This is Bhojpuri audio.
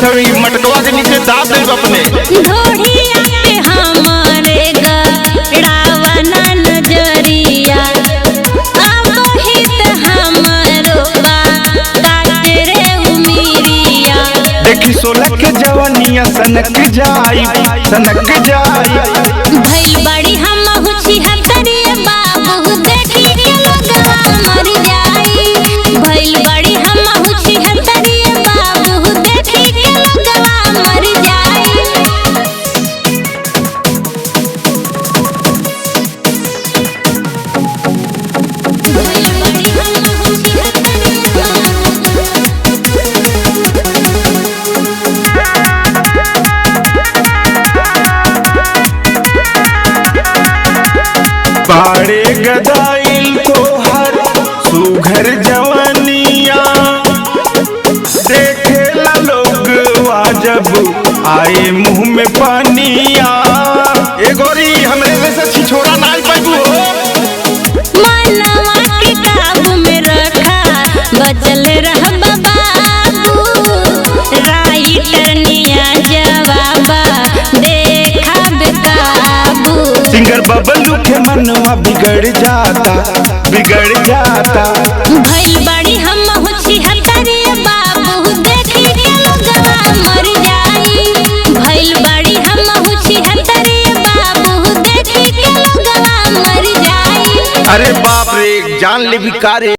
लगत हवे मटकवा के नीचे दाब दे अपने धोड़िया पे हमारे गड़ावा ना नजरिया अब हित हमरो काटे रे उमीरिया देखी सोलह के जवानिया सनक जाई भइल बड़ी हम हुची हतरिए बाबू देखी के लोगवा मर जाई भइल बड़ी हम हुची हतरिए बाबू देखी के लोगवा मर जाई भइल बड़ी हम हुची हतरिए बाड़े गदाइल तोहर सुघर जवानिया देखेला लोग वाजब आए मुंह में पानिया ए गोरी हमरे वैसे छिछोड़ा नाल पाबू हो मनवा के काबू में रखा बचल रह बाबू राइटर निया जवाबा देखा बेकाबू सिंगर बबलू के मनवा बिगड़ जाता भइल बड़ी हम हुची हतरिए बाबू देखी के लोगवा मर जाई भइल बड़ी हम हुची हतरिए बाबू देखी के लोगवा मर जाई अरे बाप रे जान ले भिकारे।